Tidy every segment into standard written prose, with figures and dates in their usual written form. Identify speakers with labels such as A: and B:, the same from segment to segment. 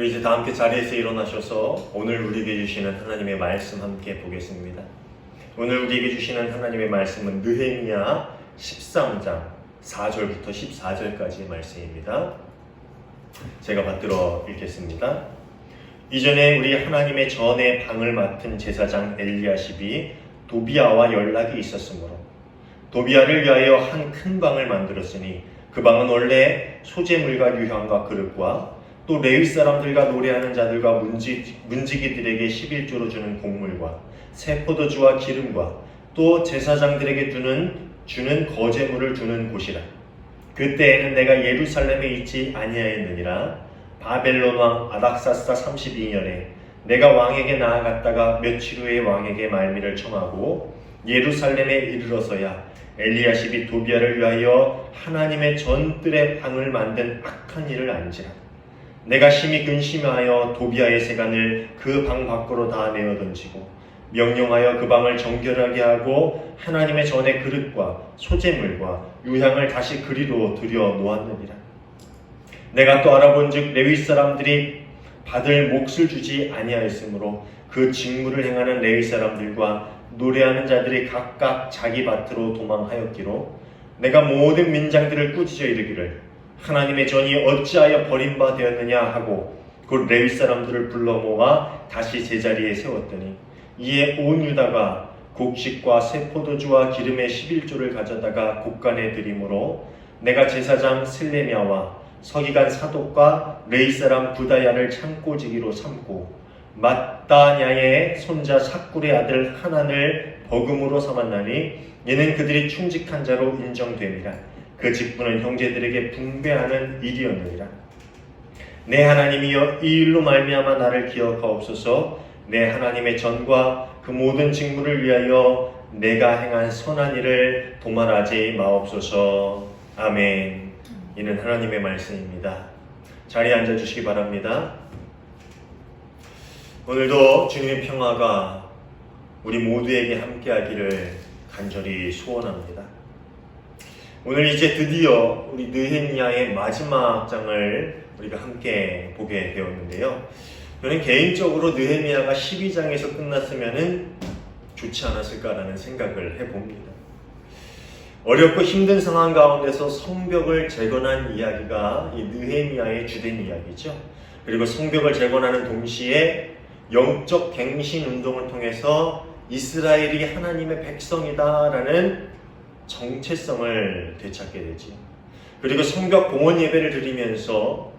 A: 우리 이제 다 함께 자리에서 일어나셔서 오늘 우리에게 주시는 하나님의 말씀 함께 보겠습니다. 오늘 우리에게 주시는 하나님의 말씀은 느헤미야 13장 4절부터 14절까지의 말씀입니다. 제가 받들어 읽겠습니다. 이전에 우리 하나님의 전에 방을 맡은 제사장 엘리야십이 도비야와 연락이 있었으므로 도비야를 위하여 한 큰 방을 만들었으니 그 방은 원래 소재물과 유향과 그릇과 또 레위 사람들과 노래하는 자들과 문지기들에게 11조로 주는 곡물과 새 포도주와 기름과 또 제사장들에게 주는 거제물을 주는 곳이라. 그때에는 내가 예루살렘에 있지 아니하였느니라. 바벨론 왕 아닥사스다 32년에 내가 왕에게 나아갔다가 며칠 후에 왕에게 말미를 청하고 예루살렘에 이르러서야 엘리야십이 도비야를 위하여 하나님의 전뜰의 방을 만든 악한 일을 안지라. 내가 심히 근심하여 도비야의 세간을 그 방 밖으로 다 내어 던지고 명령하여 그 방을 정결하게 하고 하나님의 전의 그릇과 소재물과 유향을 다시 그리로 들여 놓았느니라. 내가 또 알아본즉 레위 사람들이 받을 몫을 주지 아니하였으므로 그 직무를 행하는 레위 사람들과 노래하는 자들이 각각 자기 밭으로 도망하였기로 내가 모든 민장들을 꾸짖어 이르기를 하나님의 전이 어찌하여 버림바 되었느냐 하고 곧 레위 사람들을 불러 모아 다시 제자리에 세웠더니 이에 온 유다가 곡식과 새 포도주와 기름의 11조를 가져다가 곡간에 드림으로 내가 제사장 슬레미야와 서기관 사독과 레위 사람 부다야를 창고지기로 삼고 matthaniah의 손자 삭굴의 아들 하난을 버금으로 삼았나니 이는 그들이 충직한 자로 인정됨이라. 그 직분은 형제들에게 분배하는 일이었느니라. 내 하나님이여 이 일로 말미암아 나를 기억하옵소서. 내 하나님의 전과 그 모든 직무를 위하여 내가 행한 선한 일을 도말하지 마옵소서. 아멘. 이는 하나님의 말씀입니다. 자리에 앉아주시기 바랍니다. 오늘도 주님의 평화가 우리 모두에게 함께하기를 간절히 소원합니다. 오늘 이제 드디어 우리 느헤미야의 마지막 장을 우리가 함께 보게 되었는데요. 저는 개인적으로 느헤미야가 12장에서 끝났으면 좋지 않았을까라는 생각을 해봅니다. 어렵고 힘든 상황 가운데서 성벽을 재건한 이야기가 이 느헤미야의 주된 이야기죠. 그리고 성벽을 재건하는 동시에 영적 갱신 운동을 통해서 이스라엘이 하나님의 백성이다라는 정체성을 되찾게 되지. 그리고 성벽 공헌 예배를 드리면서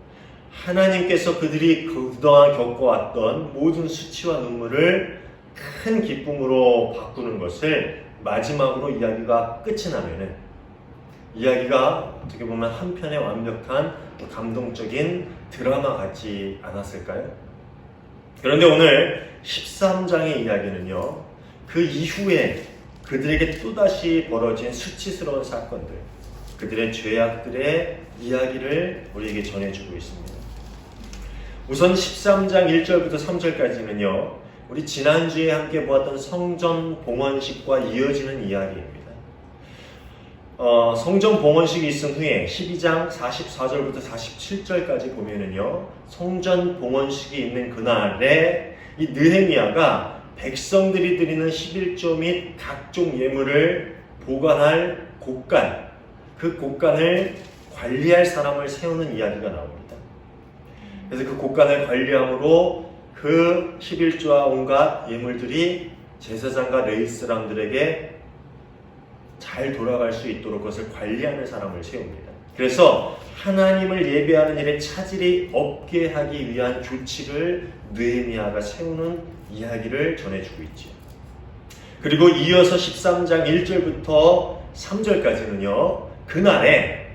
A: 하나님께서 그들이 그동안 겪어왔던 모든 수치와 눈물을 큰 기쁨으로 바꾸는 것을 마지막으로 이야기가 끝이 나면은 이야기가 어떻게 보면 한편의 완벽한 감동적인 드라마 같지 않았을까요? 그런데 오늘 13장의 이야기는요, 그 이후에 그들에게 또다시 벌어진 수치스러운 사건들, 그들의 죄악들의 이야기를 우리에게 전해주고 있습니다. 우선 13장 1절부터 3절까지는요, 우리 지난주에 함께 보았던 성전 봉헌식과 이어지는 이야기입니다. 성전 봉헌식이 있은 후에 12장 44절부터 47절까지 보면은요, 성전 봉헌식이 있는 그날에 이 느헤미야가 백성들이 드리는 11조 및 각종 예물을 보관할 곡간, 그 곡간을 관리할 사람을 세우는 이야기가 나옵니다. 그래서 그 곡간을 관리함으로 그 11조와 온갖 예물들이 제사장과 레위 사람들에게 잘 돌아갈 수 있도록 그것을 관리하는 사람을 세웁니다. 그래서 하나님을 예배하는 일에 차질이 없게 하기 위한 조치를 느헤미야가 세우는 이야기를 전해주고 있죠. 그리고 이어서 13장 1절부터 3절까지는요, 그날에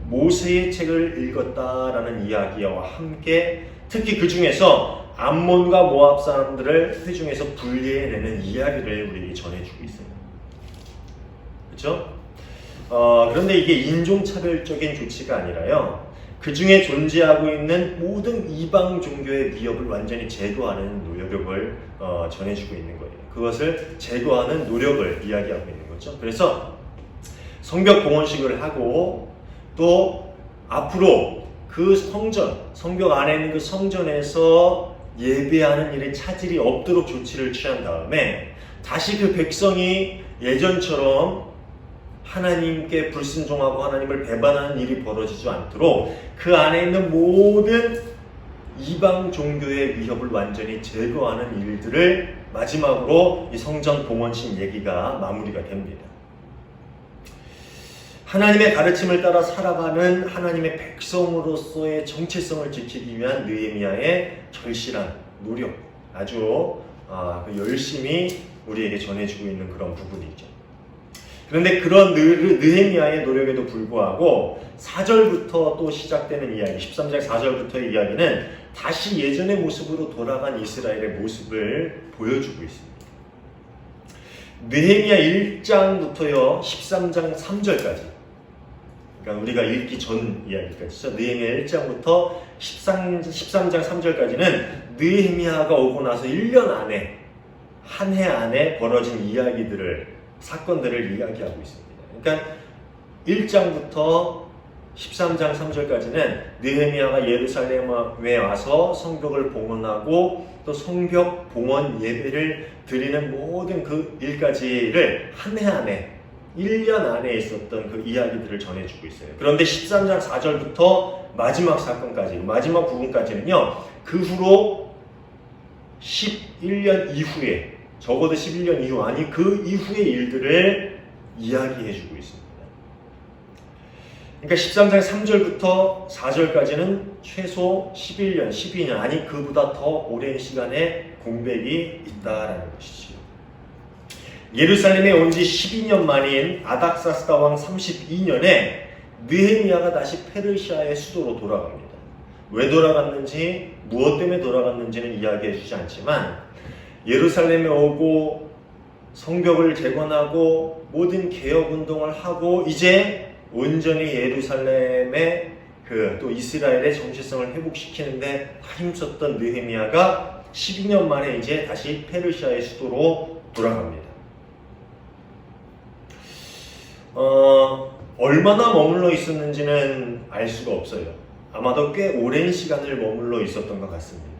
A: 모세의 책을 읽었다라는 이야기와 함께 특히 그 중에서 암몬과 모압 사람들을 회중에서 분리해내는 이야기를 우리에게 전해주고 있어요. 그렇죠? 그런데 이게 인종차별적인 조치가 아니라요, 그 중에 존재하고 있는 모든 이방 종교의 위협을 완전히 제거하는 노력을 전해주고 있는 거예요. 그것을 제거하는 노력을 이야기하고 있는 거죠. 그래서 성벽 봉헌식을 하고 또 앞으로 그 성벽 안에 있는 그 성전에서 예배하는 일에 차질이 없도록 조치를 취한 다음에 다시 그 백성이 예전처럼 하나님께 불순종하고 하나님을 배반하는 일이 벌어지지 않도록 그 안에 있는 모든 이방 종교의 위협을 완전히 제거하는 일들을 마지막으로 이 성전 봉헌신 얘기가 마무리가 됩니다. 하나님의 가르침을 따라 살아가는 하나님의 백성으로서의 정체성을 지키기 위한 느헤미야의 절실한 노력, 아주 열심히 우리에게 전해주고 있는 그런 부분이죠. 그런데 그런 느헤미야의 노력에도 불구하고 4절부터 또 시작되는 이야기, 13장 4절부터의 이야기는 다시 예전의 모습으로 돌아간 이스라엘의 모습을 보여주고 있습니다. 느헤미야 1장부터요 13장 3절까지, 그러니까 우리가 읽기 전 이야기까지죠. 느헤미야 1장부터 13장 3절까지는 느헤미야가 오고 나서 1년 안에, 한 해 안에 벌어진 사건들을 이야기하고 있습니다. 그러니까 1장부터 13장 3절까지는 느헤미야가 예루살렘에 와서 성벽을 봉헌하고 또 성벽 봉헌 예배를 드리는 모든 그 일까지를 한 해 안에, 1년 안에 있었던 그 이야기들을 전해주고 있어요. 그런데 13장 4절부터 마지막 사건까지, 마지막 부분까지는요, 그 후로 11년 이후에, 적어도 11년 이후, 아니 그 이후의 일들을 이야기해주고 있습니다. 그러니까 13장 3절부터 4절까지는 최소 11년, 12년, 아니 그보다 더 오랜 시간의 공백이 있다라는 것이죠. 예루살렘에 온 지 12년 만인 아닥사스다 왕 32년에 느헤미야가 다시 페르시아의 수도로 돌아갑니다. 왜 돌아갔는지, 무엇 때문에 돌아갔는지는 이야기해 주지 않지만 예루살렘에 오고 성벽을 재건하고 모든 개혁운동을 하고 이제 온전히 예루살렘의 또 이스라엘의 정체성을 회복시키는데 힘썼던 느헤미야가 12년 만에 이제 다시 페르시아의 수도로 돌아갑니다. 얼마나 머물러 있었는지는 알 수가 없어요. 아마도 꽤 오랜 시간을 머물러 있었던 것 같습니다.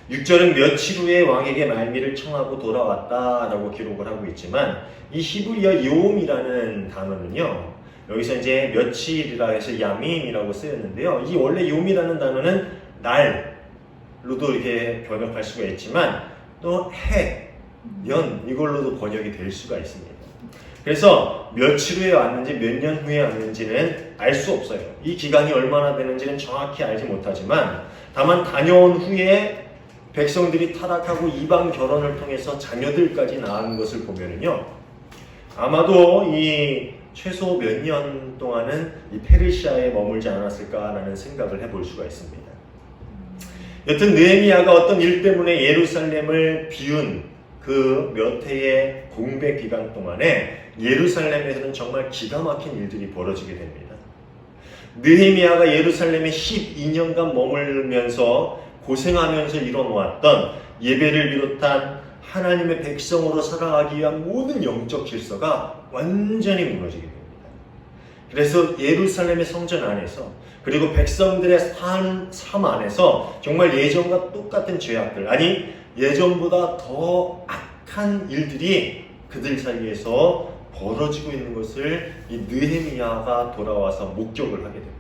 A: 6절은 며칠 후에 왕에게 말미를 청하고 돌아왔다라고 기록을 하고 있지만 이 히브리어 요음이라는 단어는요, 여기서 이제 며칠이라 해서 야밈이라고 쓰였는데요. 이 원래 요미라는 단어는 날로도 이렇게 번역할 수가 있지만 또 해, 년 이걸로도 번역이 될 수가 있습니다. 그래서 며칠 후에 왔는지 몇 년 후에 왔는지는 알 수 없어요. 이 기간이 얼마나 되는지는 정확히 알지 못하지만 다만 다녀온 후에 백성들이 타락하고 이방 결혼을 통해서 자녀들까지 낳은 것을 보면은요, 아마도 이 최소 몇 년 동안은 이 페르시아에 머물지 않았을까라는 생각을 해볼 수가 있습니다. 여튼 느헤미야가 어떤 일 때문에 예루살렘을 비운 그 몇 해의 공백 기간 동안에 예루살렘에서는 정말 기가 막힌 일들이 벌어지게 됩니다. 느헤미야가 예루살렘에 12년간 머물면서 고생하면서 이뤄놓았던 예배를 비롯한 하나님의 백성으로 살아가기 위한 모든 영적 질서가 완전히 무너지게 됩니다. 그래서 예루살렘의 성전 안에서, 그리고 백성들의 삶 안에서 정말 예전과 똑같은 죄악들, 아니 예전보다 더 악한 일들이 그들 사이에서 벌어지고 있는 것을 이 느헤미야가 돌아와서 목격을 하게 됩니다.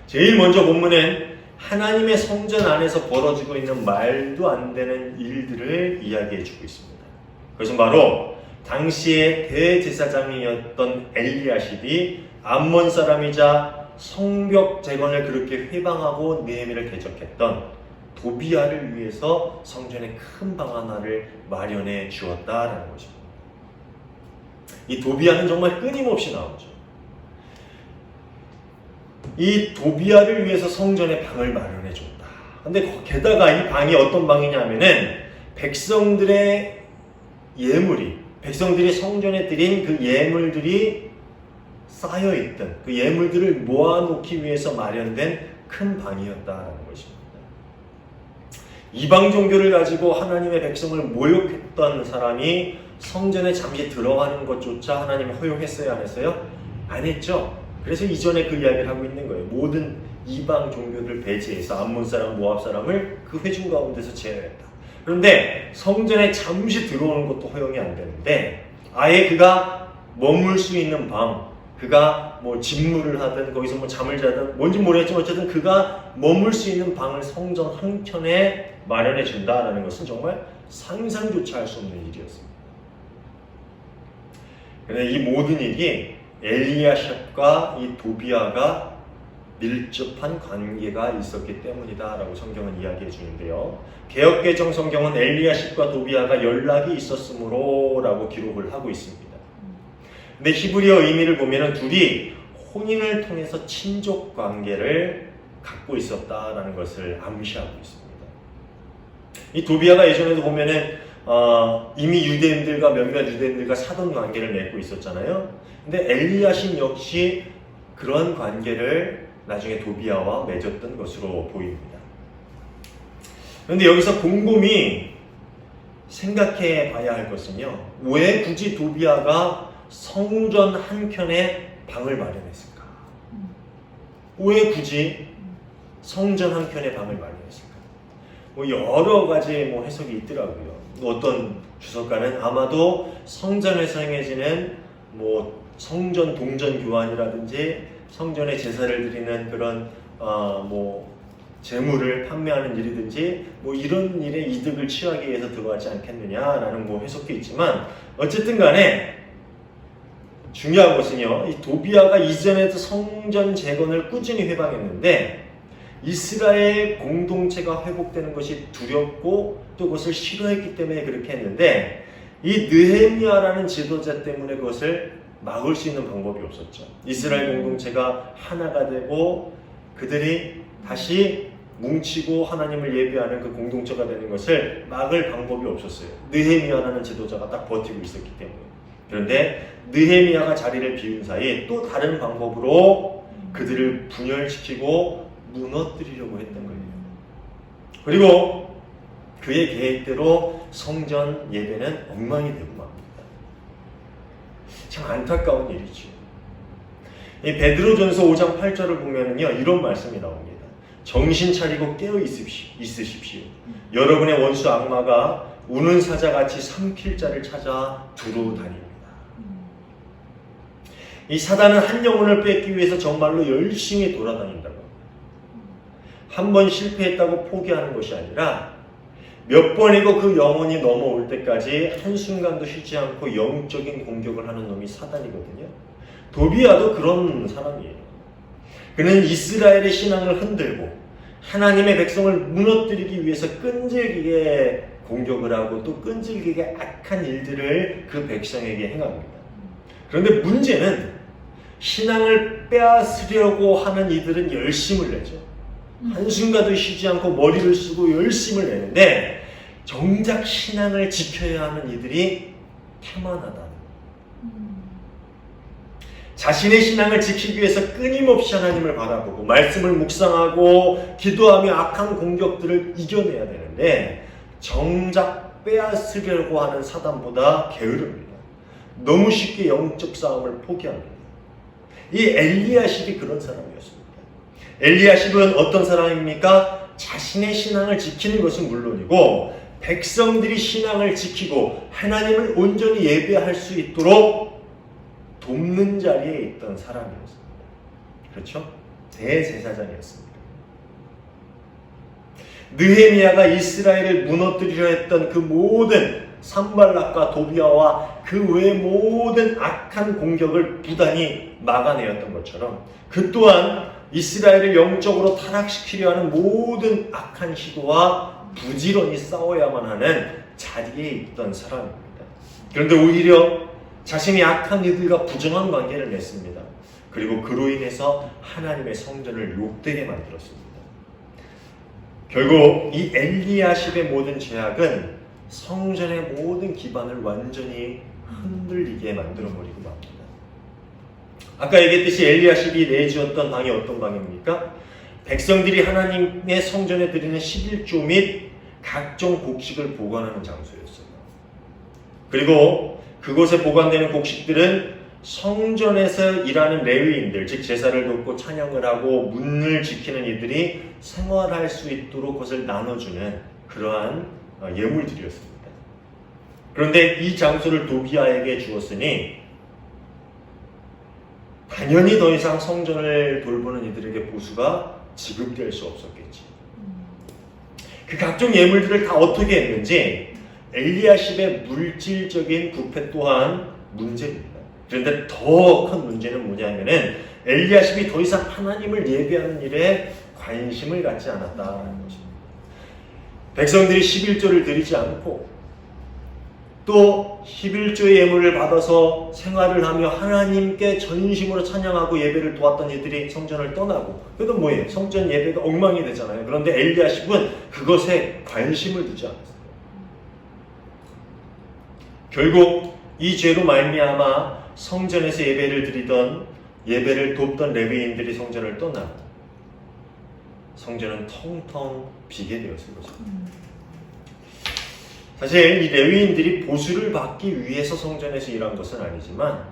A: 제일 먼저 본문은 하나님의 성전 안에서 벌어지고 있는 말도 안 되는 일들을 이야기해 주고 있습니다. 그것은 바로 당시의 대제사장이었던 엘리야십이 암몬 사람이자 성벽 재건을 그렇게 회방하고 느헤미야를 대적했던 도비야를 위해서 성전에 큰 방 하나를 마련해 주었다라는 것입니다. 이 도비야는 정말 끊임없이 나오죠. 이 도비야를 위해서 성전에 방을 마련해 줬다. 근데 게다가 이 방이 어떤 방이냐면은 백성들의 예물이, 백성들이 성전에 드린 그 예물들이 쌓여있던 그 예물들을 모아놓기 위해서 마련된 큰 방이었다라는 것입니다. 이방 종교를 가지고 하나님의 백성을 모욕했던 사람이 성전에 잠시 들어가는 것조차 하나님이 허용했어요? 안 했어요? 안 했죠. 그래서 이전에 그 이야기를 하고 있는 거예요. 모든 이방 종교를 배제해서 암몬 사람, 모압 사람을 그 회중 가운데서 제외했다. 그런데 성전에 잠시 들어오는 것도 허용이 안 되는데 아예 그가 머물 수 있는 방, 그가 뭐 집무를 하든 거기서 뭐 잠을 자든 뭔지 모르겠지만 어쨌든 그가 머물 수 있는 방을 성전 한켠에 마련해 준다라는 것은 정말 상상조차 할 수 없는 일이었습니다. 그런데 이 모든 일이 엘리야십과 이 도비아가 밀접한 관계가 있었기 때문이다라고 성경은 이야기해 주는데요. 개역개정 성경은 엘리야십과 도비아가 연락이 있었으므로라고 기록을 하고 있습니다. 근데 히브리어 의미를 보면은 둘이 혼인을 통해서 친족 관계를 갖고 있었다라는 것을 암시하고 있습니다. 이 도비아가 예전에도 보면은 이미 유대인들과 몇몇 유대인들과 사돈 관계를 맺고 있었잖아요. 근데 엘리야십 역시 그런 관계를 나중에 도비아와 맺었던 것으로 보입니다. 그런데 여기서 곰곰이 생각해 봐야 할 것은요. 왜 굳이 도비아가 성전 한켠에 방을 마련했을까? 왜 굳이 성전 한켠에 방을 마련했을까? 뭐 여러 가지 뭐 해석이 있더라고요. 어떤 주석가는 아마도 성전에서 행해지는 뭐 성전 동전 교환이라든지 성전에 제사를 드리는 그런 뭐 재물을 판매하는 일이든지 뭐 이런 일에 이득을 취하기 위해서 들어가지 않겠느냐라는 뭐 해석도 있지만 어쨌든 간에 중요한 것은요, 이 도비아가 이전에도 성전 재건을 꾸준히 회방했는데 이스라엘 공동체가 회복되는 것이 두렵고 또 그것을 싫어했기 때문에 그렇게 했는데 이 느헤미야라는 지도자 때문에 그것을 막을 수 있는 방법이 없었죠. 이스라엘 공동체가 하나가 되고 그들이 다시 뭉치고 하나님을 예배하는 그 공동체가 되는 것을 막을 방법이 없었어요. 느헤미야라는 지도자가 딱 버티고 있었기 때문에. 그런데 느헤미야가 자리를 비운 사이 또 다른 방법으로 그들을 분열시키고 무너뜨리려고 했던 거예요. 그리고 그의 계획대로 성전 예배는 엉망이 되고 맙니다. 참 안타까운 일이죠. 이 베드로전서 5장 8절을 보면은요, 이런 말씀이 나옵니다. 정신 차리고 깨어 있으십시오. 여러분의 원수 악마가 우는 사자같이 삼킬 자를 찾아 두루 다닙니다. 이 사단은 한 영혼을 뺏기 위해서 정말로 열심히 돌아다닌다고 합니다. 한 번 실패했다고 포기하는 것이 아니라 몇 번이고 그 영혼이 넘어올 때까지 한순간도 쉬지 않고 영적인 공격을 하는 놈이 사단이거든요. 도비아도 그런 사람이에요. 그는 이스라엘의 신앙을 흔들고 하나님의 백성을 무너뜨리기 위해서 끈질기게 공격을 하고 또 끈질기게 악한 일들을 그 백성에게 행합니다. 그런데 문제는 신앙을 빼앗으려고 하는 이들은 열심을 내죠. 한순간도 쉬지 않고 머리를 쓰고 열심을 내는데 정작 신앙을 지켜야 하는 이들이 태만하다. 자신의 신앙을 지키기 위해서 끊임없이 하나님을 바라보고 말씀을 묵상하고 기도하며 악한 공격들을 이겨내야 되는데 정작 빼앗으려고 하는 사단보다 게으릅니다. 너무 쉽게 영적 싸움을 포기합니다. 이 엘리야십이 그런 사람이었습니다. 엘리야십은 어떤 사람입니까? 자신의 신앙을 지키는 것은 물론이고 백성들이 신앙을 지키고 하나님을 온전히 예배할 수 있도록 돕는 자리에 있던 사람이었습니다. 그렇죠? 대제사장이었습니다. 느헤미야가 이스라엘을 무너뜨리려 했던 그 모든 산발락과 도비아와 그 외 모든 악한 공격을 부단히 막아내었던 것처럼 그 또한 이스라엘을 영적으로 타락시키려 하는 모든 악한 시도와 부지런히 싸워야만 하는 자리에 있던 사람입니다. 그런데 오히려 자신이 악한 이들과 부정한 관계를 맺습니다. 그리고 그로 인해서 하나님의 성전을 욕되게 만들었습니다. 결국 이 엘리야십의 모든 죄악은 성전의 모든 기반을 완전히 흔들리게 만들어버리고 맙니다. 아까 얘기했듯이 엘리야십이 내주었던 방이 어떤 방입니까? 백성들이 하나님의 성전에 드리는 11조 및 각종 곡식을 보관하는 장소였어요. 그리고 그곳에 보관되는 곡식들은 성전에서 일하는 레위인들, 즉 제사를 돕고 찬양을 하고 문을 지키는 이들이 생활할 수 있도록 그것을 나눠주는 그러한 예물들이었습니다. 그런데 이 장소를 도비아에게 주었으니 당연히 더 이상 성전을 돌보는 이들에게 보수가 지급될 수 없었겠지. 그 각종 예물들을 다 어떻게 했는지 엘리야십의 물질적인 부패 또한 문제입니다. 그런데 더 큰 문제는 뭐냐면은 엘리야십이 더 이상 하나님을 예배하는 일에 관심을 갖지 않았다는 것입니다. 백성들이 11조를 드리지 않고 또 11조의 예물을 받아서 생활을 하며 하나님께 전심으로 찬양하고 예배를 도왔던 이들이 성전을 떠나고, 그래도 뭐예요? 성전 예배가 엉망이 되잖아요. 그런데 엘리야십은 그것에 관심을 두지 않았어요. 결국 이 죄로 말미암아 성전에서 예배를 돕던 레위인들이 성전을 떠나고 성전은 텅텅 비게 되었을 것입니다. 사실 이 레위인들이 보수를 받기 위해서 성전에서 일한 것은 아니지만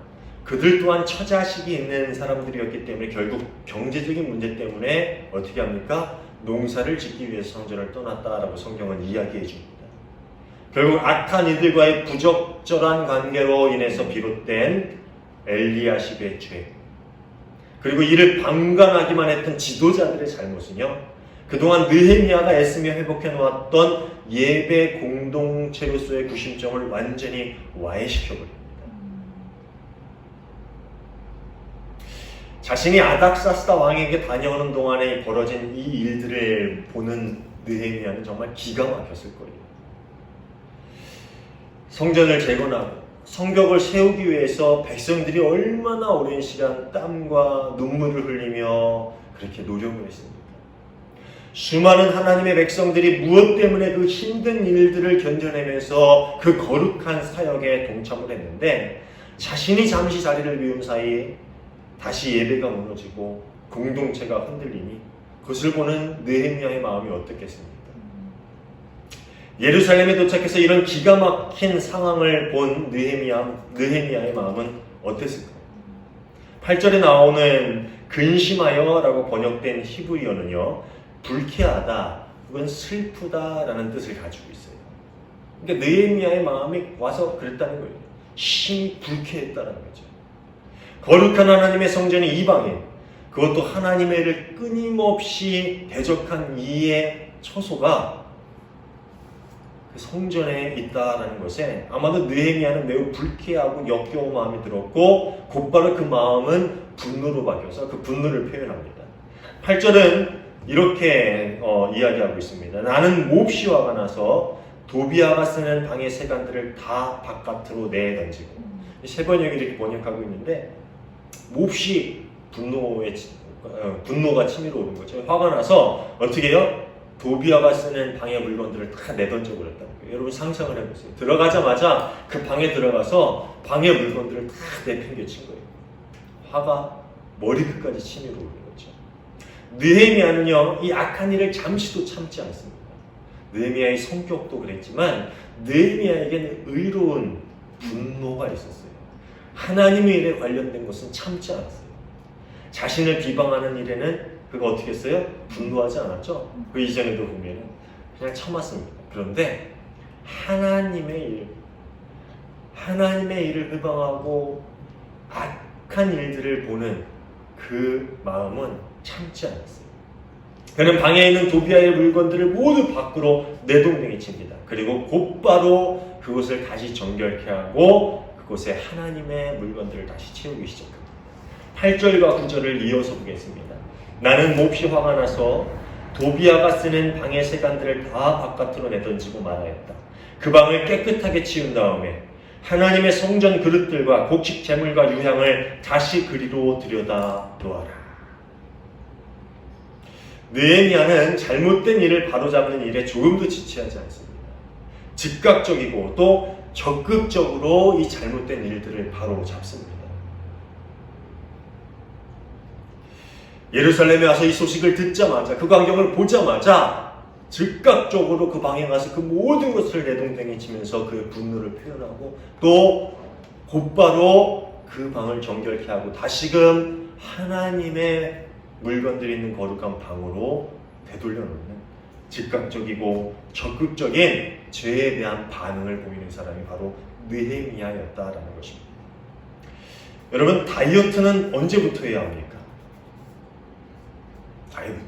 A: 그들 또한 처자식이 있는 사람들이었기 때문에 결국 경제적인 문제 때문에 어떻게 합니까? 농사를 짓기 위해서 성전을 떠났다라고 성경은 이야기해 줍니다. 결국 악한 이들과의 부적절한 관계로 인해서 비롯된 엘리야십의 죄, 그리고 이를 방관하기만 했던 지도자들의 잘못은요, 그동안 느헤미야가 애쓰며 회복해 놓았던 예배 공동체로서의 구심점을 완전히 와해시켜버립니다. 자신이 아닥사스다 왕에게 다녀오는 동안에 벌어진 이 일들을 보는 느헤미야는 정말 기가 막혔을 거예요. 성전을 재건하고 성벽을 세우기 위해서 백성들이 얼마나 오랜 시간 땀과 눈물을 흘리며 그렇게 노력을 했습니다. 수많은 하나님의 백성들이 무엇 때문에 그 힘든 일들을 견뎌내면서 그 거룩한 사역에 동참을 했는데 자신이 잠시 자리를 비운 사이 다시 예배가 무너지고 공동체가 흔들리니 그것을 보는 느헤미야의 마음이 어떻겠습니까? 예루살렘에 도착해서 이런 기가 막힌 상황을 본 느헤미야의 마음은 어땠을까요? 8절에 나오는 근심하여 라고 번역된 히브리어는요, 불쾌하다 혹은 슬프다라는 뜻을 가지고 있어요. 그러니까 느헤미야의 마음이 와서 그랬다는 거예요. 심히 불쾌했다는 거죠. 거룩한 하나님의 성전이 이방인, 그것도 하나님의 일을 끊임없이 대적한 이의 처소가 성전에 있다라는 것에 아마도 느헤미야는 매우 불쾌하고 역겨운 마음이 들었고 곧바로 그 마음은 분노로 바뀌어서 그 분노를 표현합니다. 8절은 이렇게 이야기하고 있습니다. 나는 몹시 화가 나서 도비아가 쓰는 방의 세간들을 다 바깥으로 내던지고, 세 번역이 이렇게 번역하고 있는데 몹시 분노가 치밀어 오는 거죠. 화가 나서 어떻게 해요? 도비아가 쓰는 방의 물건들을 다 내던져 버렸다는 거예요. 여러분 상상을 해보세요. 들어가자마자 그 방에 들어가서 방의 물건들을 다 내팽개친 거예요. 화가 머리끝까지 치밀어 오는 거죠. 느헤미야는요, 이 악한 일을 잠시도 참지 않습니다. 느헤미야의 성격도 그랬지만 느헤미야에게는 의로운 분노가 있었어요. 하나님의 일에 관련된 것은 참지 않았어요. 자신을 비방하는 일에는 그가 어떻게 했어요? 분노하지 않았죠? 그 이전에도 보면 그냥 참았습니다. 그런데 하나님의 일을 회방하고 악한 일들을 보는 그 마음은 참지 않았어요. 그는 방에 있는 도비아의 물건들을 모두 밖으로 내동댕이 칩니다. 그리고 곧바로 그곳을 다시 정결케 하고 그곳에 하나님의 물건들을 다시 채우기 시작합니다. 8절과 9절을 이어서 보겠습니다. 나는 몹시 화가 나서 도비아가 쓰는 방의 세간들을 다 바깥으로 내던지고 말하였다. 그 방을 깨끗하게 치운 다음에 하나님의 성전 그릇들과 곡식 제물과 유향을 다시 그리로 들여다 놓아라. 느헤미야는 잘못된 일을 바로잡는 일에 조금도 지체하지 않습니다. 즉각적이고 또 적극적으로 이 잘못된 일들을 바로잡습니다. 예루살렘에 와서 이 소식을 듣자마자, 그 광경을 보자마자 즉각적으로 그 방에 가서 그 모든 것을 내동댕이 치면서 그 분노를 표현하고 또 곧바로 그 방을 정결케 하고 다시금 하나님의 물건들이 있는 거룩한 방으로 되돌려 놓는 즉각적이고 적극적인 죄에 대한 반응을 보이는 사람이 바로 느헤미야였다라는 것입니다. 여러분, 다이어트는 언제부터 해야 합니까?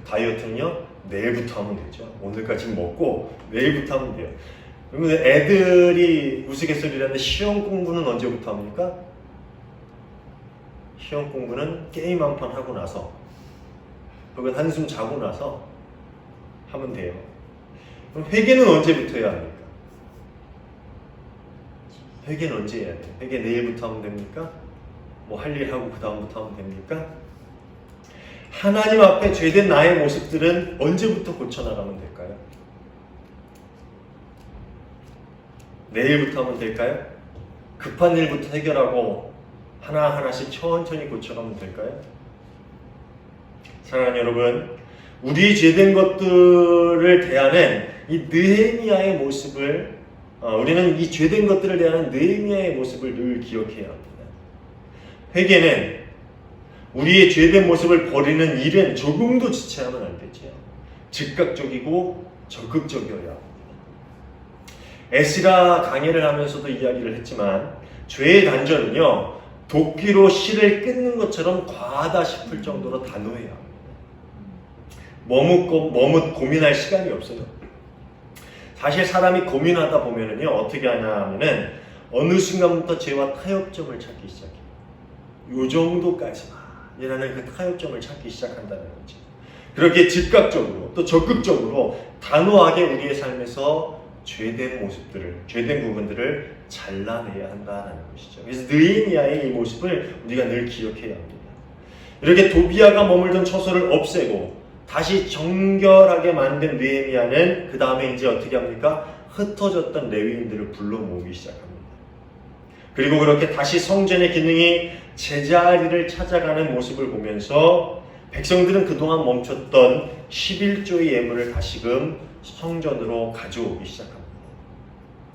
A: 다이어트는요, 내일부터 하면 되죠. 오늘까지 먹고 내일부터 하면 돼요. 그러면 애들이 우스갯소리를 하는데 시험 공부는 언제부터 합니까? 시험 공부는 게임 한 판 하고 나서 혹은 한숨 자고 나서 하면 돼요. 그럼 회개는 언제부터 해야 합니까? 회개는 언제 해야 돼요? 회개 내일부터 하면 됩니까? 뭐 할 일 하고 그 다음부터 하면 됩니까? 하나님 앞에 죄된 나의 모습들은 언제부터 고쳐나가면 될까요? 내일부터 하면 될까요? 급한 일부터 해결하고 하나하나씩 천천히 고쳐가면 될까요? 사랑하는 여러분, 우리 죄된 것들을 대하는 이 느헤미야의 모습을 우리는 이 죄된 것들을 대하는 느헤미야의 모습을 늘 기억해야 합니다. 회개는 우리의 죄된 모습을 버리는 일은 조금도 지체하면 안 되죠. 즉각적이고 적극적이어야 합니다. 에스라 강해를 하면서도 이야기를 했지만 죄의 단절은요, 도끼로 실을 끊는 것처럼 과하다 싶을 정도로 단호해야 합니다. 머뭇 고민할 시간이 없어요. 사실 사람이 고민하다 보면은요, 어떻게 하냐 하면은 어느 순간부터 죄와 타협점을 찾기 시작해요. 요 정도까지만 이라는 그 타협점을 찾기 시작한다는 거죠. 그렇게 즉각적으로 또 적극적으로 단호하게 우리의 삶에서 죄된 모습들을, 죄된 부분들을 잘라내야 한다는 것이죠. 그래서 느헤미야의 이 모습을 우리가 늘 기억해야 합니다. 이렇게 도비아가 머물던 처소를 없애고 다시 정결하게 만든 느헤미야는 그 다음에 이제 어떻게 합니까? 흩어졌던 레위인들을 불러 모으기 시작합니다. 그리고 그렇게 다시 성전의 기능이 제자리를 찾아가는 모습을 보면서 백성들은 그동안 멈췄던 11조의 예물을 다시금 성전으로 가져오기 시작합니다.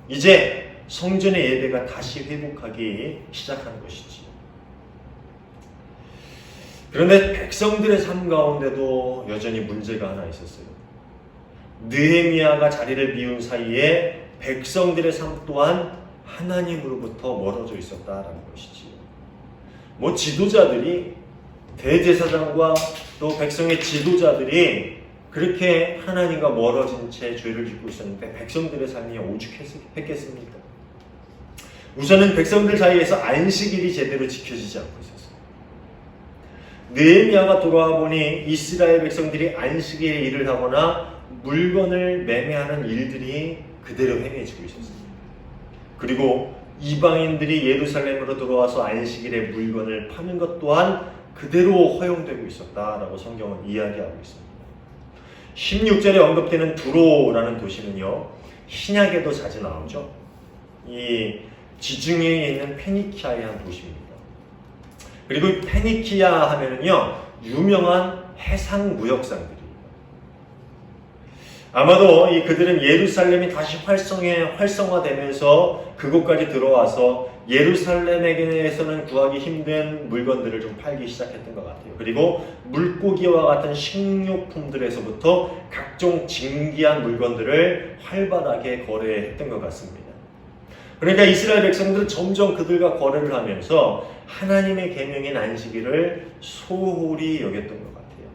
A: 이제 성전의 예배가 다시 회복하기 시작한 것이지. 그런데 백성들의 삶 가운데도 여전히 문제가 하나 있었어요. 느헤미야가 자리를 비운 사이에 백성들의 삶 또한 하나님으로부터 멀어져 있었다라는 것이지. 뭐 지도자들이, 대제사장과 또 백성의 지도자들이 그렇게 하나님과 멀어진 채 죄를 짓고 있었는데 백성들의 삶이 오죽했겠습니까? 우선은 백성들 사이에서 안식일이 제대로 지켜지지 않고 있었어요. 느헤미야가 돌아와 보니 이스라엘 백성들이 안식일에 일을 하거나 물건을 매매하는 일들이 그대로 행해지고 있었습니다. 그리고 이방인들이 예루살렘으로 들어와서 안식일에 물건을 파는 것 또한 그대로 허용되고 있었다라고 성경은 이야기하고 있습니다. 16절에 언급되는 두로라는 도시는요, 신약에도 자주 나오죠. 이 지중해에 있는 페니키아의 한 도시입니다. 그리고 페니키아 하면은요, 유명한 해상 무역상들이에요. 아마도 그들은 예루살렘이 다시 활성화되면서 그곳까지 들어와서 예루살렘에게서는 구하기 힘든 물건들을 좀 팔기 시작했던 것 같아요. 그리고 물고기와 같은 식료품들에서부터 각종 진귀한 물건들을 활발하게 거래했던 것 같습니다. 그러니까 이스라엘 백성들은 점점 그들과 거래를 하면서 하나님의 계명인 안식일을 소홀히 여겼던 것 같아요.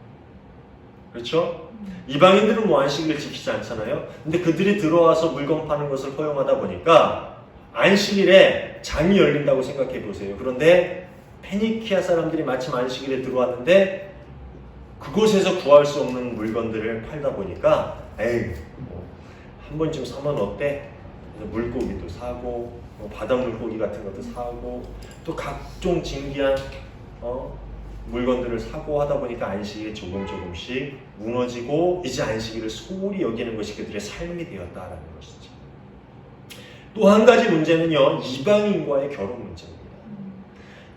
A: 그렇죠? 이방인들은 뭐 안식일을 지키지 않잖아요. 근데 그들이 들어와서 물건 파는 것을 허용하다 보니까 안식일에 장이 열린다고 생각해 보세요. 그런데 페니키아 사람들이 마침 안식일에 들어왔는데 그곳에서 구할 수 없는 물건들을 팔다 보니까 에이, 한 번쯤 사면 어때? 물고기도 사고 바다 물고기 같은 것도 사고 또 각종 진귀한 물건들을 사고 하다 보니까 안식일이 조금씩 무너지고 이제 안식일을 소홀히 여기는 것이 그들의 삶이 되었다라는 것이죠. 또 한 가지 문제는요, 이방인과의 결혼 문제입니다.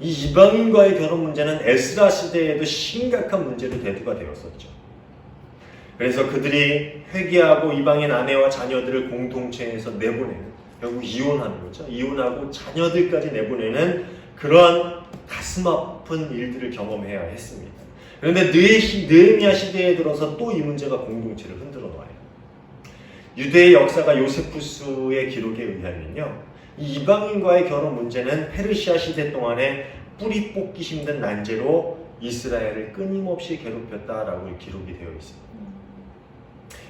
A: 이 이방인과의 결혼 문제는 에스라 시대에도 심각한 문제로 대두가 되었었죠. 그래서 그들이 회개하고 이방인 아내와 자녀들을 공동체에서 내보내는, 결국 이혼하는 거죠. 이혼하고 자녀들까지 내보내는 그런 가슴 아픈 일들을 경험해야 했습니다. 그런데 느헤미야 시대에 들어서 또 이 문제가 공동체를 흔들어 놔요. 유대의 역사가 요세푸스의 기록에 의하면요, 이 이방인과의 결혼 문제는 페르시아 시대 동안에 뿌리 뽑기 힘든 난제로 이스라엘을 끊임없이 괴롭혔다라고 기록이 되어 있습니다.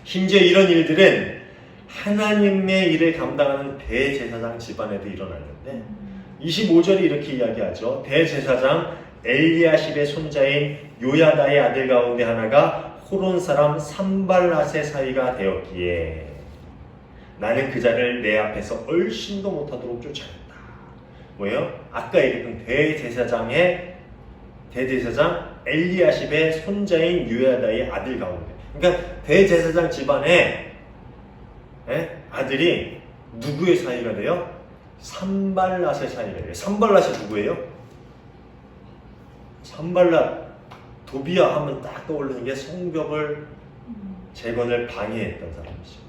A: 심지어 이런 일들은 하나님의 일을 감당하는 대제사장 집안에도 일어났는데 25절이 이렇게 이야기하죠. 대제사장 엘리야십의 손자인 요야다의 아들 가운데 하나가 호론 사람 산발랏의 사위가 되었기에 나는 그 자를 내 앞에서 얼씬도 못하도록 쫓아냈다. 뭐예요? 아까 얘기했던 대제사장 엘리야십의 손자인 요야다의 아들 가운데, 그러니까 대제사장 집안에 아들이 누구의 사위가 돼요? 산발랏의 사위가 돼요. 산발랏이 누구예요? 산발랏, 도비야 하면 딱 떠오르는 게 성벽을 재건을 방해했던 사람이죠.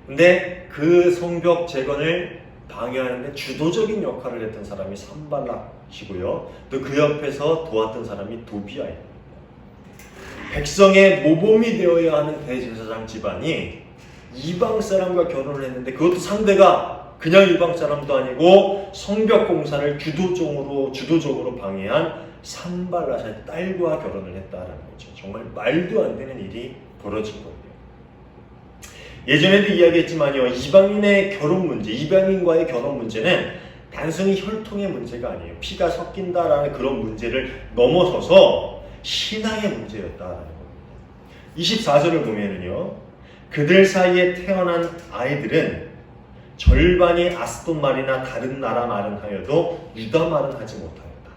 A: 근데 그 성벽 재건을 방해하는데 주도적인 역할을 했던 사람이 산발랏이고요. 또 그 옆에서 도왔던 사람이 도비야입니다. 백성의 모범이 되어야 하는 대제사장 집안이 이방 사람과 결혼을 했는데, 그것도 상대가 그냥 이방 사람도 아니고 성벽 공사를 주도적으로 방해한 산발랏의 딸과 결혼을 했다라는 거죠. 정말 말도 안 되는 일이 벌어진 거예요. 예전에도 이야기했지만요, 이방인과의 결혼 문제는 단순히 혈통의 문제가 아니에요. 피가 섞인다라는 그런 문제를 넘어서서 신앙의 문제였다라는 겁니다. 24절을 보면은요, 그들 사이에 태어난 아이들은 절반이 아스돗 말이나 다른 나라 말은 하여도 유다 말은 하지 못하였다.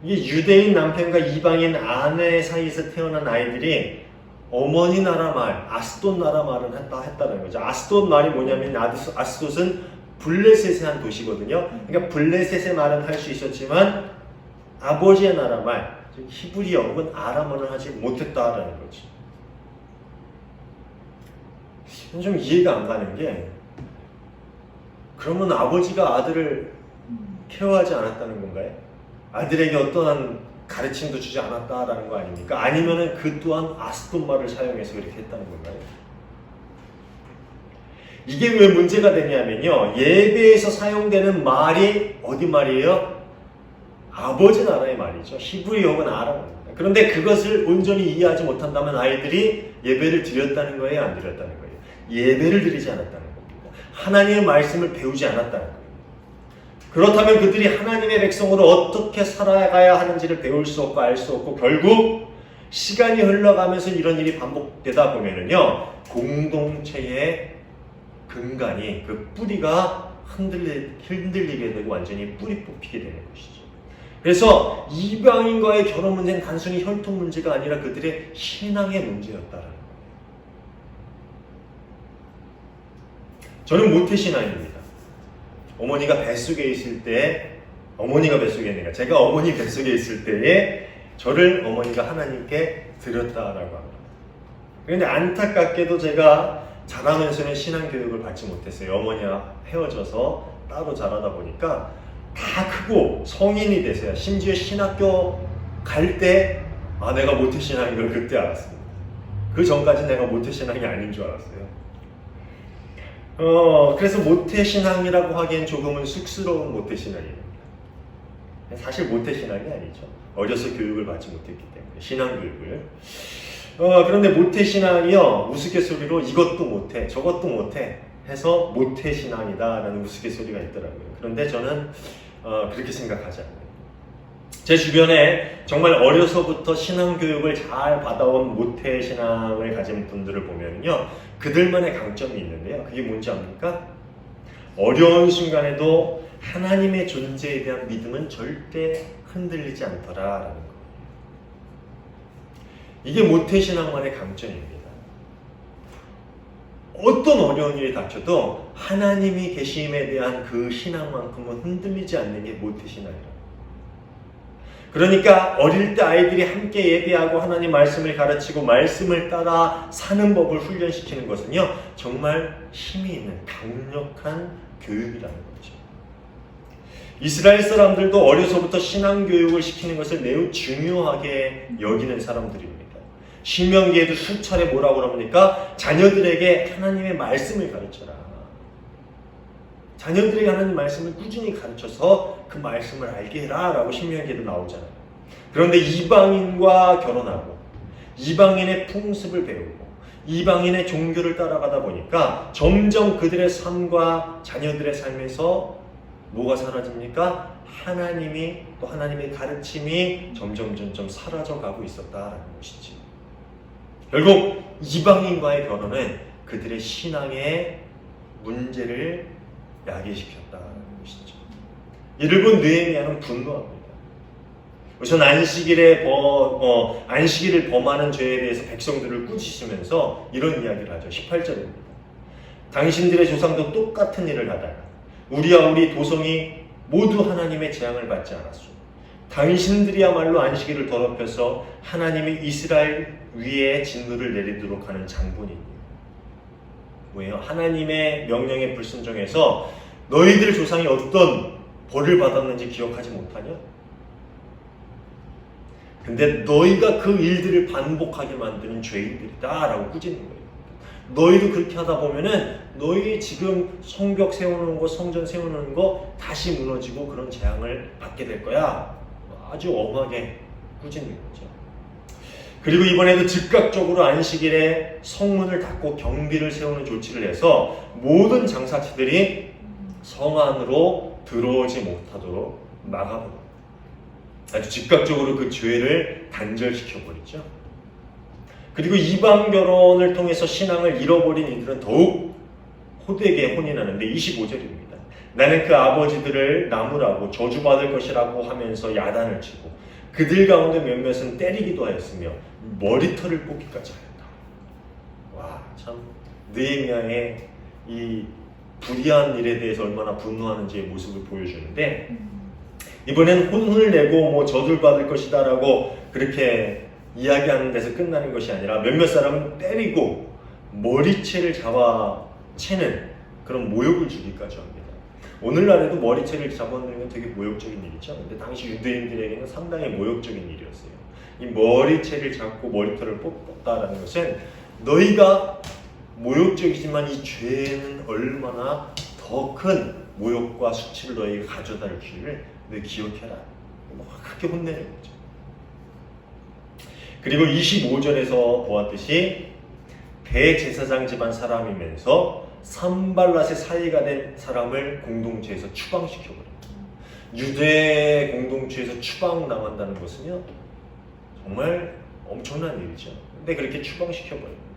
A: 이게 유대인 남편과 이방인 아내 사이에서 태어난 아이들이 어머니 나라 말, 아스돗 나라 말은 했다는 거죠. 아스돗 말이 뭐냐면, 아스돗은 블레셋의 한 도시거든요. 그러니까 블레셋의 말은 할 수 있었지만 아버지의 나라 말, 즉 히브리어 혹은 아람어는 하지 못했다라는 거죠. 좀 이해가 안 가는 게, 그러면 아버지가 아들을 케어하지 않았다는 건가요? 아들에게 어떠한 가르침도 주지 않았다라는 거 아닙니까? 아니면은 그 또한 아스돗 말을 사용해서 이렇게 했다는 건가요? 이게 왜 문제가 되냐면요, 예배에서 사용되는 말이 어디 말이에요? 아버지 나라의 말이죠. 히브리어 혹은 아람어입니다. 그런데 그것을 온전히 이해하지 못한다면 아이들이 예배를 드렸다는 거예요, 안 드렸다는 거예요? 예배를 드리지 않았다는 겁니다. 하나님의 말씀을 배우지 않았다는 거예요. 그렇다면 그들이 하나님의 백성으로 어떻게 살아가야 하는지를 배울 수 없고 알 수 없고, 결국 시간이 흘러가면서 이런 일이 반복되다 보면은요, 공동체의 근간이, 그 뿌리가 흔들리게 되고 완전히 뿌리 뽑히게 되는 것이죠. 그래서 이방인과의 결혼 문제는 단순히 혈통 문제가 아니라 그들의 신앙의 문제였다라는 거예요. 저는 모태신앙입니다. 어머니가 뱃속에 있을 때, 제가 어머니 뱃속에 있을 때에 저를 어머니가 하나님께 드렸다라고 합니다. 그런데 안타깝게도 제가 자라면서는 신앙교육을 받지 못했어요. 어머니와 헤어져서 따로 자라다 보니까 다 크고 성인이 돼서야, 심지어 신학교 갈 때 내가 모태신앙인 걸 그때 알았습니다. 그 전까지 내가 모태신앙이 아닌 줄 알았어요. 그래서 모태신앙이라고 하기엔 조금은 쑥스러운 모태신앙입니다. 사실 모태신앙이 아니죠. 어려서 교육을 받지 못했기 때문에, 신앙교육을. 그런데 모태신앙이요, 우스갯소리로 이것도 못해, 저것도 못해 해서 모태신앙이다라는 우스갯소리가 있더라고요. 그런데 저는 그렇게 생각하지 않아요. 제 주변에 정말 어려서부터 신앙교육을 잘 받아온 모태신앙을 가진 분들을 보면요, 그들만의 강점이 있는데요. 그게 뭔지 압니까? 어려운 순간에도 하나님의 존재에 대한 믿음은 절대 흔들리지 않더라라는 거예요. 이게 모태신앙만의 강점입니다. 어떤 어려운 일이 닥쳐도 하나님이 계심에 대한 그 신앙만큼은 흔들리지 않는 게 모태신앙이라고. 그러니까 어릴 때 아이들이 함께 예배하고 하나님 말씀을 가르치고 말씀을 따라 사는 법을 훈련시키는 것은요, 정말 힘이 있는 강력한 교육이라는 거죠. 이스라엘 사람들도 어려서부터 신앙교육을 시키는 것을 매우 중요하게 여기는 사람들입니다. 신명기에도 수차례 뭐라고 그럽니까? 자녀들에게 하나님의 말씀을 가르쳐라. 자녀들에게 하나님 말씀을 꾸준히 가르쳐서 그 말씀을 알게 해라 라고 신명기에도 나오잖아요. 그런데 이방인과 결혼하고 이방인의 풍습을 배우고 이방인의 종교를 따라가다 보니까 점점 그들의 삶과 자녀들의 삶에서 뭐가 사라집니까? 하나님이 또 하나님의 가르침이 점점 사라져가고 있었다라는 것이지. 결국 이방인과의 결혼은 그들의 신앙의 문제를 야기시켰다는 것이죠. 이를 본 느헤미야는 분노합니다. 우선 안식일을 범하는 죄에 대해서 백성들을 꾸짖으면서 이런 이야기를 하죠. 18절입니다. 당신들의 조상도 똑같은 일을 하다가 우리와 우리 도성이 모두 하나님의 재앙을 받지 않았소. 당신들이야말로 안식일을 더럽혀서 하나님이 이스라엘 위에 진노를 내리도록 하는 장본이니. 뭐예요? 하나님의 명령에 불순종해서 너희들 조상이 어떤 벌을 받았는지 기억하지 못하냐? 근데 너희가 그 일들을 반복하게 만드는 죄인들이다 라고 꾸짖는 거예요. 너희도 그렇게 하다 보면은 너희 지금 성벽 세우는 거, 성전 세우는 거 다시 무너지고 그런 재앙을 받게 될 거야. 아주 엄하게 꾸짖는 거죠. 그리고 이번에도 즉각적으로 안식일에 성문을 닫고 경비를 세우는 조치를 해서 모든 장사치들이 성 안으로 들어오지 못하도록 막아버립니다. 아주 즉각적으로 그 죄를 단절시켜버리죠. 그리고 이방 결혼을 통해서 신앙을 잃어버린 이들은 더욱 호되게 혼인하는데 25절입니다. 나는 그 아버지들을 나무라고 저주받을 것이라고 하면서 야단을 치고 그들 가운데 몇몇은 때리기도 하였으며 머리털을 뽑기까지 하였다. 와, 참 느헤미야의 이 불의한 일에 대해서 얼마나 분노하는지의 모습을 보여주는데 이번엔 혼을 내고 뭐 저주를 받을 것이다 라고 그렇게 이야기하는 데서 끝나는 것이 아니라 몇몇 사람은 때리고 머리채를 잡아채는 그런 모욕을 주기까지 합니다. 오늘날에도 머리채를 잡아내는 건 되게 모욕적인 일이죠. 근데 당시 유대인들에게는 상당히 모욕적인 일이었어요. 이 머리채를 잡고 머리털을 뽑았다라는 것은 너희가 모욕적이지만 이 죄는 얼마나 더 큰 모욕과 수치를 너희가 가져다 줄 줄을 너 기억해라. 그렇게 혼내는 거죠. 그리고 25절에서 보았듯이 대제사장 집안 사람이면서 산발랏의 사이가 된 사람을 공동체에서 추방시켜버립니다. 유대 공동체에서 추방당한다는 것은요 정말 엄청난 일이죠. 근데 그렇게 추방시켜버립니다.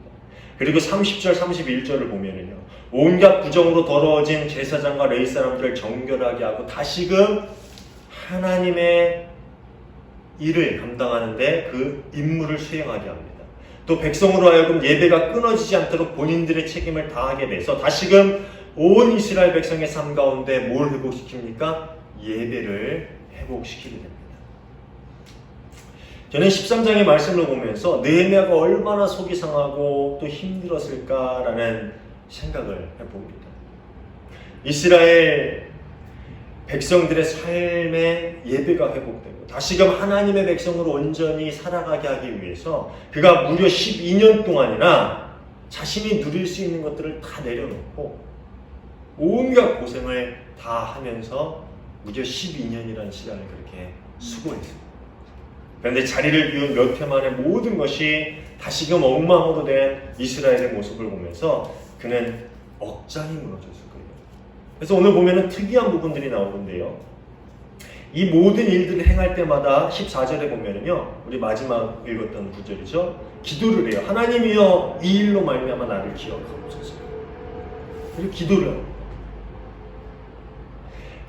A: 그리고 30절 31절을 보면은요 온갖 부정으로 더러워진 제사장과 레위 사람들을 정결하게 하고 다시금 하나님의 일을 감당하는데 그 임무를 수행하게 합니다. 또 백성으로 하여금 예배가 끊어지지 않도록 본인들의 책임을 다하게 돼서 다시금 온 이스라엘 백성의 삶 가운데 뭘 회복시킵니까? 예배를 회복시키게 됩니다. 저는 13장의 말씀을 보면서 느헤미야가 얼마나 속이 상하고 또 힘들었을까라는 생각을 해봅니다. 이스라엘 백성들의 삶의 예배가 회복되고 다시금 하나님의 백성으로 온전히 살아가게 하기 위해서 그가 무려 12년 동안이나 자신이 누릴 수 있는 것들을 다 내려놓고 온갖 고생을 다 하면서 무려 12년이라는 시간을 그렇게 수고했습니다. 그런데 자리를 비운 몇 해 만에 모든 것이 다시금 엉망으로 된 이스라엘의 모습을 보면서 그는 억장이 무너졌을 거예요. 그래서 오늘 보면은 특이한 부분들이 나오는데요. 이 모든 일들을 행할 때마다 14절에 보면은요, 우리 마지막 읽었던 구절이죠. 기도를 해요. 하나님이여 이 일로 말미암아 나를 기억하옵소서. 그리고 기도를 합니다.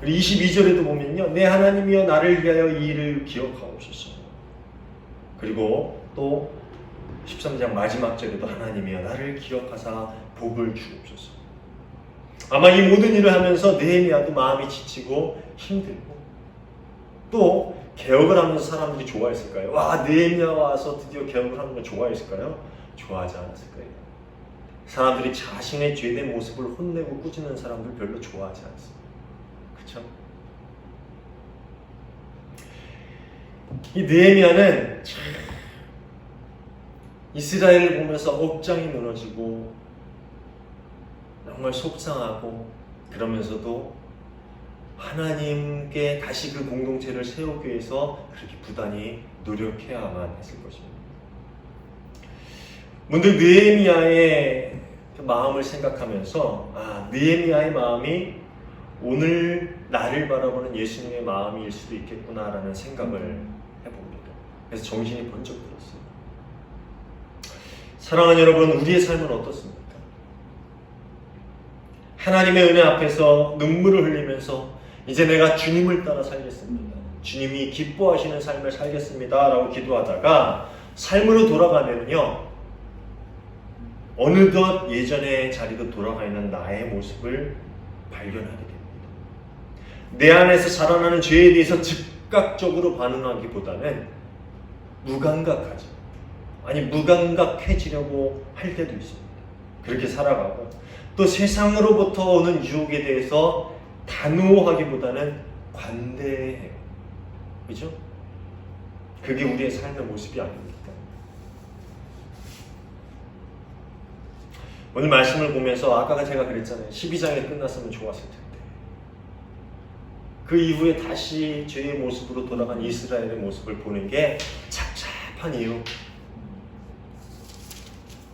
A: 그리고 22절에도 보면요, 내 하나님이여 나를 위하여 이 일을 기억하옵소서. 그리고 또 13장 마지막 절에도 하나님이여 나를 기억하사 복을 주옵소서. 아마 이 모든 일을 하면서 느헤미야도 마음이 지치고 힘들고 또 개혁을 하면서 사람들이 좋아했을까요? 와, 느헤미야가 와서 드디어 개혁을 하는 걸 좋아했을까요? 좋아하지 않았을 거예요. 사람들이 자신의 죄된 모습을 혼내고 꾸짖는 사람들 별로 좋아하지 않습니다. 그렇죠? 이 느헤미야는 참 이스라엘을 보면서 억장이 무너지고 정말 속상하고, 그러면서도 하나님께 다시 그 공동체를 세우기 위해서 그렇게 부단히 노력해야만 했을 것입니다. 문득 느헤미야의 마음을 생각하면서 느헤미야의 마음이 오늘 나를 바라보는 예수님의 마음일 수도 있겠구나라는 생각을 해봅니다. 그래서 정신이 번쩍 들었습니다. 사랑하는 여러분, 우리의 삶은 어떻습니까? 하나님의 은혜 앞에서 눈물을 흘리면서 이제 내가 주님을 따라 살겠습니다, 주님이 기뻐하시는 삶을 살겠습니다 라고 기도하다가 삶으로 돌아가면요, 어느덧 예전의 자리로 돌아가 있는 나의 모습을 발견하게 됩니다. 내 안에서 자라나는 죄에 대해서 즉각적으로 반응하기보다는 무감각해지려고 할 때도 있습니다. 그렇게 살아가고, 또 세상으로부터 오는 유혹에 대해서 단호하기보다는 관대해요. 그죠? 그게 우리의 삶의 모습이 아닙니까? 오늘 말씀을 보면서 아까 제가 그랬잖아요. 12장이 끝났으면 좋았을 텐데. 그 이후에 다시 죄의 모습으로 돌아간 이스라엘의 모습을 보는 게 착잡한 이유.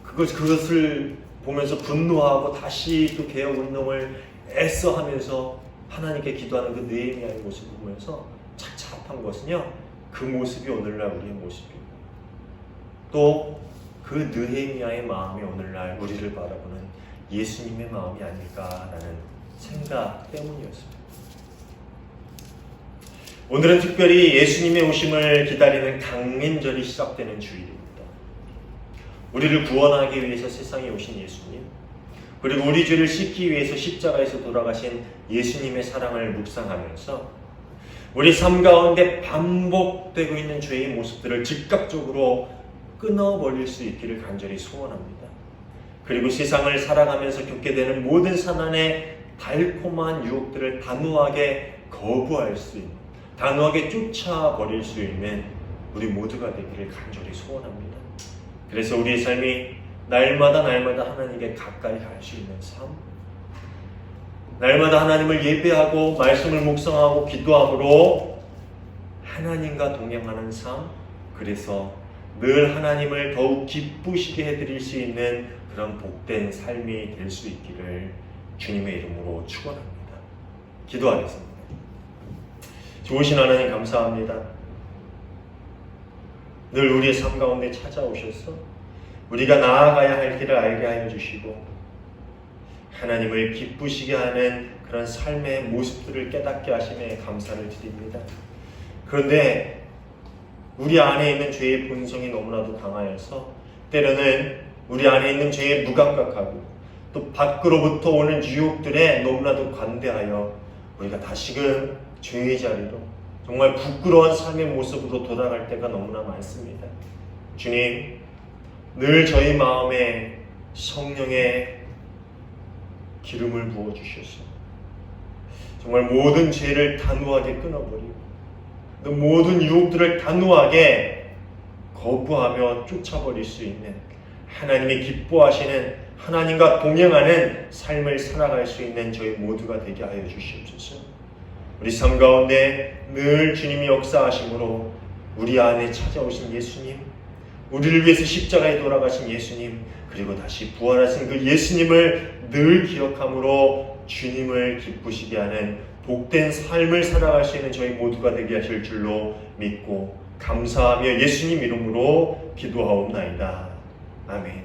A: 그것을 보면서 분노하고 다시 또 개혁운동을 애써 하면서 하나님께 기도하는 그 느헤미야의 모습을 보면서 착잡한 것은요, 그 모습이 오늘날 우리의 모습이고, 또 그 느헤미야의 마음이 오늘날 우리를 바라보는 예수님의 마음이 아닐까라는 생각 때문이었습니다. 오늘은 특별히 예수님의 오심을 기다리는 강림절이 시작되는 주일입니다. 우리를 구원하기 위해서 세상에 오신 예수님, 그리고 우리 죄를 씻기 위해서 십자가에서 돌아가신 예수님의 사랑을 묵상하면서 우리 삶 가운데 반복되고 있는 죄의 모습들을 즉각적으로 끊어버릴 수 있기를 간절히 소원합니다. 그리고 세상을 살아가면서 겪게 되는 모든 사난의 달콤한 유혹들을 단호하게 거부할 수 있는, 단호하게 쫓아버릴 수 있는 우리 모두가 되기를 간절히 소원합니다. 그래서 우리의 삶이 날마다 하나님께 가까이 갈 수 있는 삶, 날마다 하나님을 예배하고 말씀을 묵상하고 기도함으로 하나님과 동행하는 삶, 그래서 늘 하나님을 더욱 기쁘시게 해드릴 수 있는 그런 복된 삶이 될 수 있기를 주님의 이름으로 축원합니다. 기도하겠습니다. 좋으신 하나님 감사합니다. 늘 우리의 삶 가운데 찾아오셔서 우리가 나아가야 할 길을 알게 하여 주시고 하나님을 기쁘시게 하는 그런 삶의 모습들을 깨닫게 하심에 감사를 드립니다. 그런데 우리 안에 있는 죄의 본성이 너무나도 강하여서 때로는 우리 안에 있는 죄에 무감각하고 또 밖으로부터 오는 유혹들에 너무나도 관대하여 우리가 다시금 죄의 자리로 정말 부끄러운 삶의 모습으로 돌아갈 때가 너무나 많습니다. 주님, 늘 저희 마음에 성령의 기름을 부어주셔서 정말 모든 죄를 단호하게 끊어버리고 또 모든 유혹들을 단호하게 거부하며 쫓아버릴 수 있는 하나님이 기뻐하시는, 하나님과 동행하는 삶을 살아갈 수 있는 저희 모두가 되게 하여 주시옵소서. 우리 삶 가운데 늘 주님이 역사하심으로 우리 안에 찾아오신 예수님, 우리를 위해서 십자가에 돌아가신 예수님, 그리고 다시 부활하신 그 예수님을 늘 기억함으로 주님을 기쁘시게 하는 복된 삶을 살아갈 수 있는 저희 모두가 되게 하실 줄로 믿고 감사하며 예수님 이름으로 기도하옵나이다. 아멘.